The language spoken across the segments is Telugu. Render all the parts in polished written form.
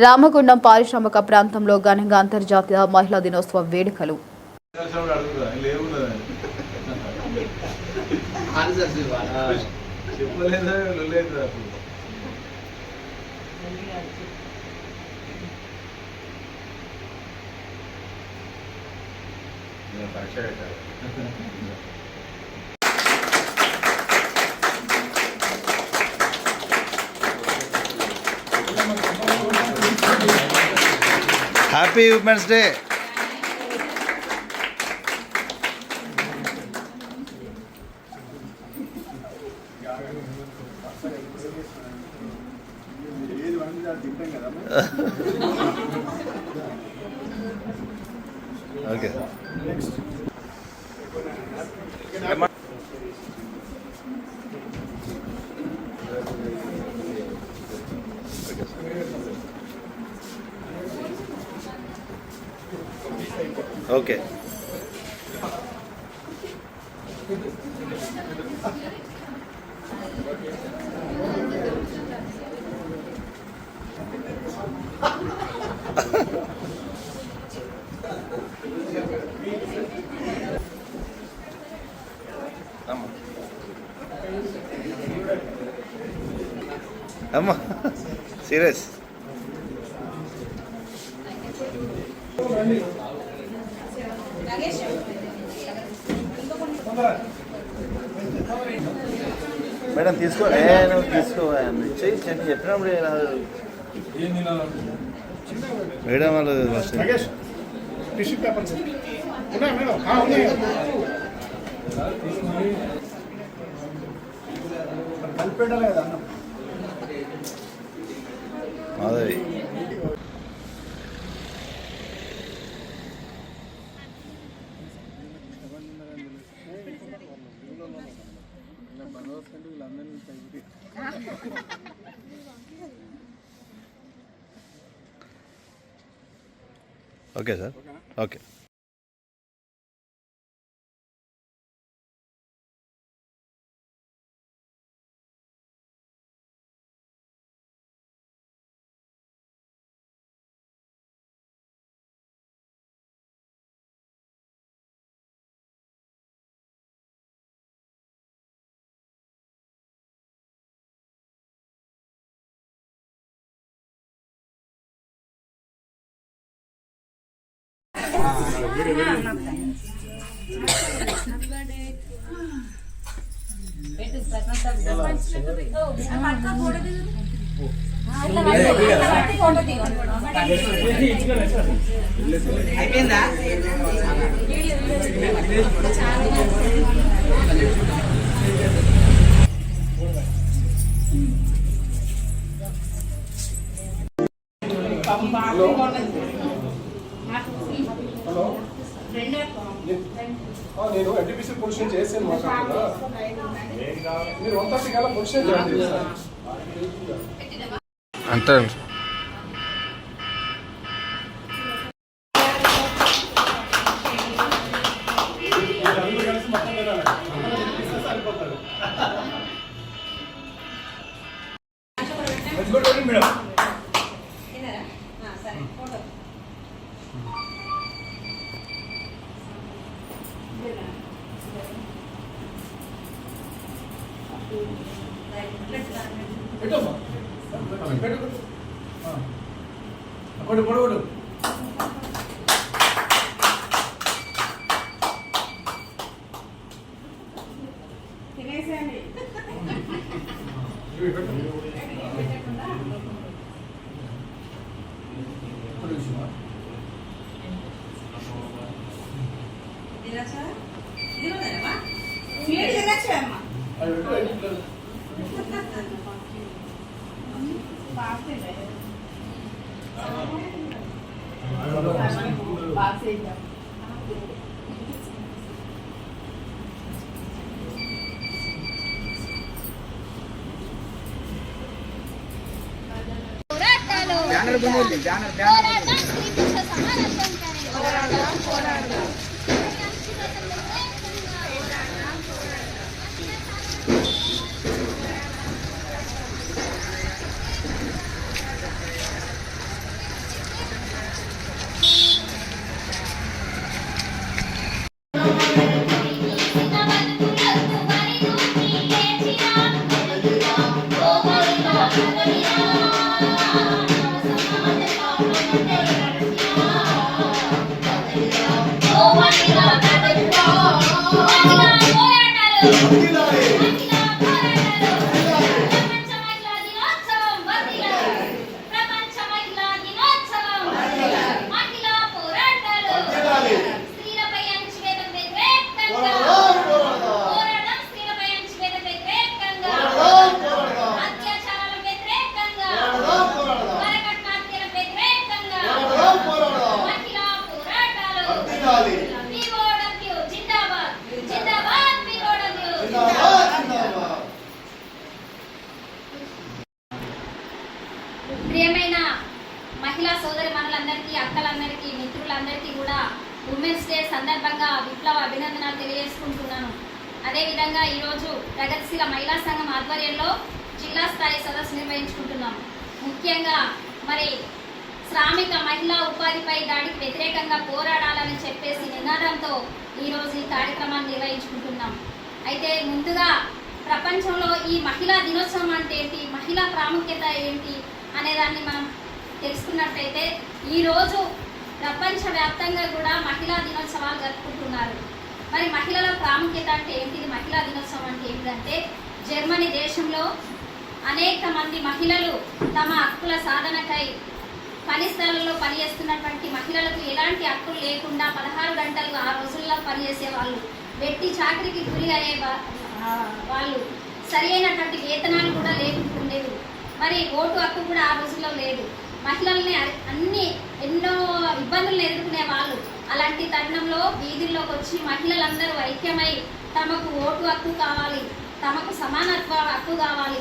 రామగుండం పారిశ్రామిక ప్రాంతంలో ఘనంగా అంతర్జాతీయ మహిళా దినోత్సవ వేడుకలు. Happy women's day. Okay okay అమ్మా సీరియస్. మేడం తీసుకో, నువ్వు తీసుకో చెప్పినప్పుడు మేడం వాళ్ళు టిష్యూ పేపర్స్ ఉన్నాయి మేడం, కలిపెట్టాలి కదా అన్నం. Madhavi okay sir. ఓకే అయిపోయిందా? హలో, నేను ఎన్టీపీసీ పొజిషన్ చేసాను మాట్లాడుతున్నా. మీరు 1:30 కల్లా పొజిషన్ చేయండి అంటారు. మేడం పొడు తినేసేయండి. మహిళా సోదరి మనులందరికీ, అక్కలందరికీ, మిత్రులందరికీ కూడా ఉమెన్స్ డే సందర్భంగా విప్లవ అభినందనలు తెలియజేసుకుంటున్నాను. అదేవిధంగా ఈరోజు ప్రగతిశీల మహిళా సంఘం ఆధ్వర్యంలో జిల్లా స్థాయి సదస్సు నిర్వహించుకుంటున్నాం. ముఖ్యంగా మరి శ్రామిక మహిళా ఉపాధిపై దాడికి వ్యతిరేకంగా పోరాడాలని చెప్పేసి నినాదంతో ఈరోజు ఈ కార్యక్రమాన్ని నిర్వహించుకుంటున్నాం. అయితే ముందుగా ప్రపంచంలో ఈ మహిళా దినోత్సవం అంటే ఏంటి, మహిళా ప్రాముఖ్యత ఏంటి అనేదాన్ని మనం తెలుసుకున్నట్టయితే ఈరోజు ప్రపంచవ్యాప్తంగా కూడా మహిళా దినోత్సవాలు జరుపుకుంటున్నారు. మరి మహిళల ప్రాముఖ్యత అంటే ఏంటిది, మహిళా దినోత్సవం అంటే ఏంటంటే జర్మనీ దేశంలో అనేక మంది మహిళలు తమ హక్కుల సాధనకై పని స్థలాల్లో పనిచేస్తున్నటువంటి మహిళలకు ఎలాంటి హక్కులు లేకుండా 16 గంటలు ఆ రోజుల్లో పనిచేసే వాళ్ళు, వెట్టి చాకరికి గురి అయ్యే వాళ్ళు, సరి అయినటువంటి వేతనాలు కూడా లేకుంటుండేవి. మరి ఓటు హక్కు కూడా ఆ రోజుల్లో లేదు. మహిళల్ని ఎన్నో ఇబ్బందులను ఎదుర్కొనే వాళ్ళు. అలాంటి తరుణంలో వీధుల్లోకి వచ్చి మహిళలందరూ ఐక్యమై తమకు ఓటు హక్కు కావాలి, తమకు సమానత్వ హక్కు కావాలి,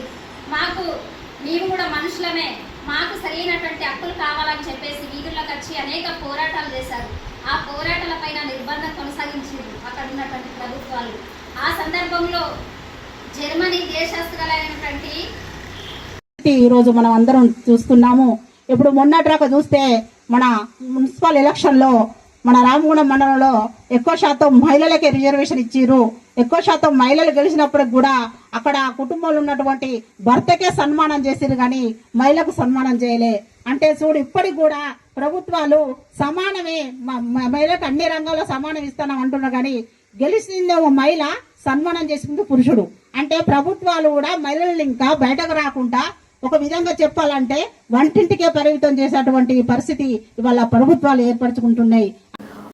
మేము కూడా మనుషులమే, మాకు సరైనటువంటి హక్కులు కావాలని చెప్పేసి వీధుల్లోకి వచ్చి అనేక పోరాటాలు చేశారు. ఆ పోరాటాలపైన నిర్బంధం కొనసాగించారు అక్కడ ఉన్నటువంటి ప్రభుత్వాలు. ఆ సందర్భంలో జర్మనీ దేశస్తులైనటువంటి ఈరోజు మనం అందరం చూస్తున్నాము. ఇప్పుడు మొన్నట్రాక చూస్తే మన మున్సిపల్ ఎలక్షన్లో మన రామగుండం మండలంలో ఎక్కువ శాతం మహిళలకే రిజర్వేషన్ ఇచ్చిర్రు. ఎక్కువ శాతం మహిళలు గెలిచినప్పుడు కూడా అక్కడ కుటుంబంలో ఉన్నటువంటి భర్తకే సన్మానం చేసిరు, కానీ మహిళకు సన్మానం చేయలే. అంటే చూడు, ఇప్పటికి కూడా ప్రభుత్వాలు సమానమే, మహిళలకు అన్ని రంగాల్లో సమానం ఇస్తానం అంటున్నారు, కానీ గెలిచిందేమో మహిళ, సన్మానం చేసింది పురుషుడు. అంటే ప్రభుత్వాలు కూడా మహిళలు ఇంకా బయటకు రాకుండా ఒక విధంగా చెప్పాలంటే వంటింటికే పరిమితం చేసేటువంటి పరిస్థితి ఇవాళ ప్రభుత్వాలు ఏర్పరచుకుంటున్నాయి.